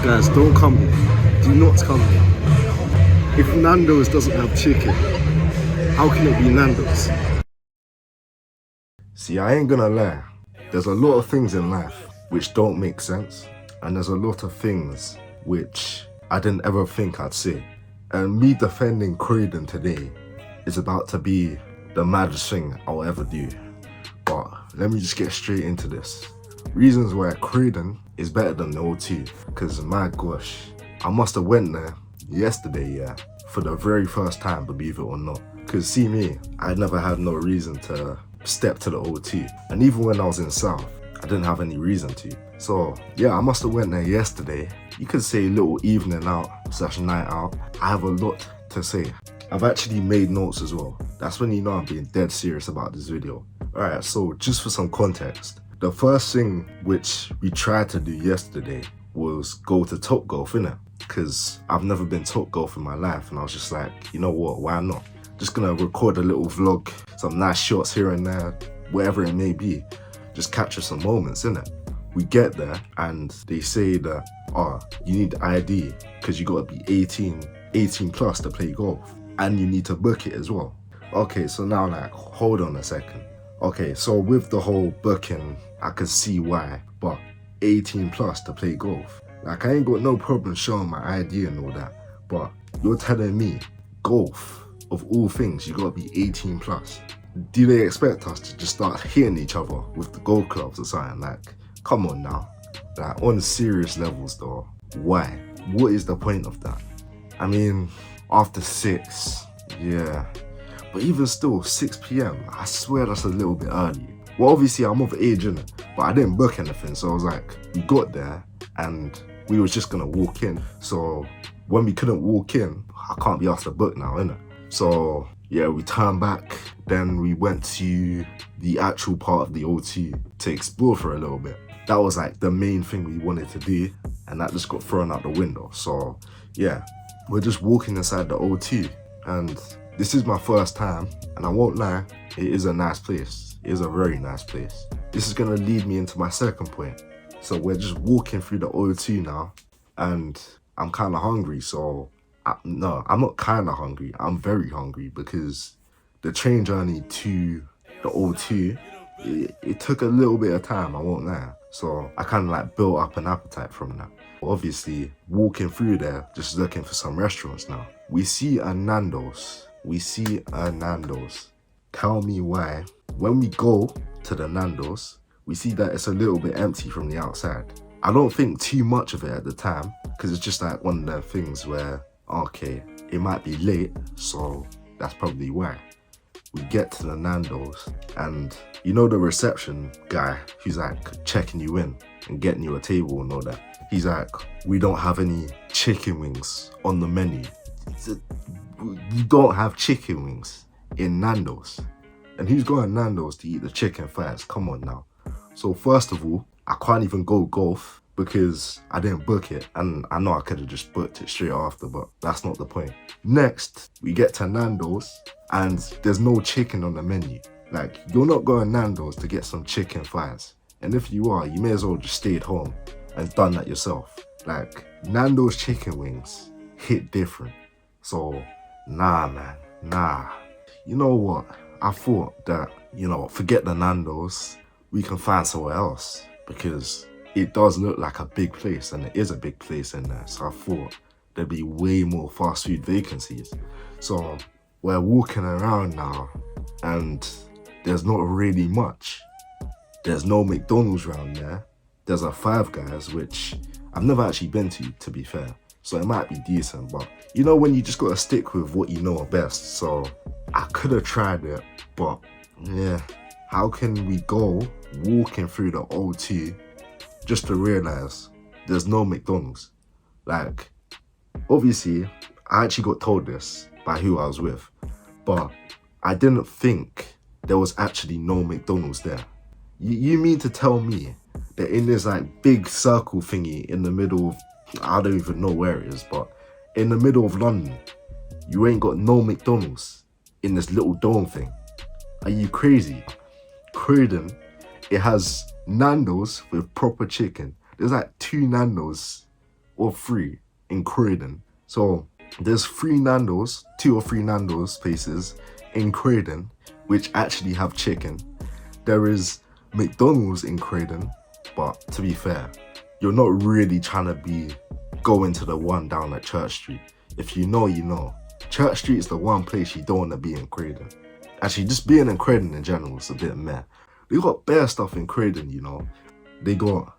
Guys, don't come here. Do not come here. If Nando's doesn't have chicken, how can it be Nando's? See, I ain't gonna lie. There's a lot of things in life which don't make sense, and there's a lot of things which I didn't ever think I'd say. And me defending Croydon today is about to be the maddest thing I'll ever do. But let me just get straight into this. Reasons why Croydon is better than the O2, because my gosh, I must have went there yesterday, yeah, for the very first time, believe it or not. Because see me, I never had no reason to step to the O2, and even when I was in South, I didn't have any reason to. So yeah, I must have went there yesterday. You could say little evening out / night out. I have a lot to say. I've actually made notes as well. That's when you know I'm being dead serious about this video. Alright, so just for some context, the first thing which we tried to do yesterday was go to Top Golf, innit? Because I've never been Top Golf in my life, and I was just like, you know what, why not? Just gonna record a little vlog, some nice shots here and there, whatever it may be. Just capture some moments, innit? We get there and they say that, oh, you need ID because you gotta be 18 plus to play golf, and you need to book it as well. Okay, so now like, hold on a second. Okay, so with the whole booking, I can see why, but 18 plus to play golf. Like, I ain't got no problem showing my ID and all that, but you're telling me golf, of all things, you gotta be 18 plus. Do they expect us to just start hitting each other with the golf clubs or something? Like, come on now. Like, on serious levels though, why? What is the point of that? I mean, after 6, yeah. But even still, 6 PM, I swear that's a little bit early. Well, obviously I'm of age, innit? But I didn't book anything, so I was like, we got there and we was just gonna walk in. So when we couldn't walk in, I can't be asked to book now, innit? So yeah, we turned back, then we went to the actual part of the O2 to explore for a little bit. That was like the main thing we wanted to do, and that just got thrown out the window. So yeah, we're just walking inside the O2, and this is my first time, and I won't lie, it is a nice place. It is a very nice place. This is gonna lead me into my second point. So we're just walking through the O2 now, and I'm kind of hungry, so no, I'm not kind of hungry, I'm very hungry, because the train journey to the O2, it took a little bit of time, I won't lie. So I kind of like built up an appetite from that. Obviously, walking through there, just looking for some restaurants now. We see a Nando's. Tell me why. When we go to the Nando's, we see that it's a little bit empty from the outside. I don't think too much of it at the time, because it's just like one of the things where, okay, it might be late, so that's probably why. We get to the Nando's, and you know the reception guy who's like checking you in and getting you a table and all that. He's like, we don't have any chicken wings on the menu. You don't have chicken wings in Nando's. And who's going to Nando's to eat the chicken thighs? Come on now. So first of all, I can't even go golf because I didn't book it, and I know I could have just booked it straight after, but that's not the point. Next, we get to Nando's and there's no chicken on the menu. Like, you're not going Nando's to get some chicken thighs. And if you are, you may as well just stay at home and done that yourself. Like, Nando's chicken wings hit different. So, nah, man, nah. You know what? I thought that, you know, forget the Nando's, we can find somewhere else, because it does look like a big place, and it is a big place in there. So I thought there'd be way more fast food vacancies. So we're walking around now, and there's not really much. There's no McDonald's around there. There's a Five Guys, which I've never actually been to be fair. So it might be decent, but you know when you just gotta stick with what you know best. So I could have tried it, but yeah. How can we go walking through the O2 just to realize there's no McDonald's? Like, obviously, I actually got told this by who I was with, but I didn't think there was actually no McDonald's there. You mean to tell me that in this like big circle thingy in the middle of, I don't even know where it is, but in the middle of London, you ain't got no McDonald's in this little dome thing? Are you crazy? Croydon, it has Nando's with proper chicken. There's like 2 Nando's or 3 in Croydon. So there's 2 or 3 Nando's places in Croydon which actually have chicken. There is McDonald's in Croydon, but to be fair, you're not really trying to going to the one down at Church Street. If you know, you know. Church Street is the one place you don't want to be in Croydon. Actually, just being in Croydon in general is a bit meh. They got bare stuff in Croydon, you know. They got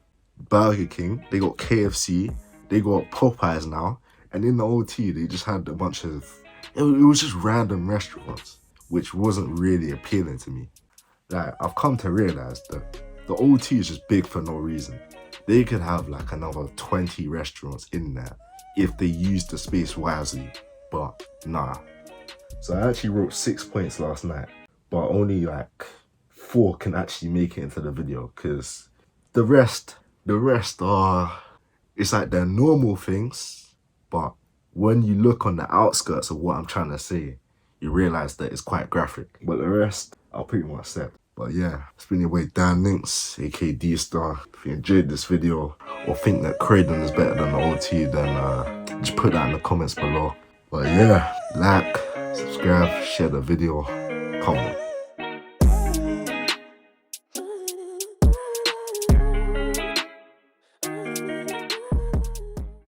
Burger King, they got KFC, they got Popeyes now, and in the OT they just had a bunch of, it was just random restaurants, which wasn't really appealing to me. Like, I've come to realize that the OT is just big for no reason. They could have like another 20 restaurants in there if they used the space wisely, but nah. So I actually wrote 6 points last night, but only like 4 can actually make it into the video, because the rest are, it's like they're normal things, but when you look on the outskirts of what I'm trying to say, you realize that it's quite graphic. But the rest, I'll pretty much said. But yeah, it's been your boy Dan Links, aka D-Star. If you enjoyed this video or think that Croydon is better than the OT, then just put that in the comments below. But yeah, like, subscribe, share the video, comment.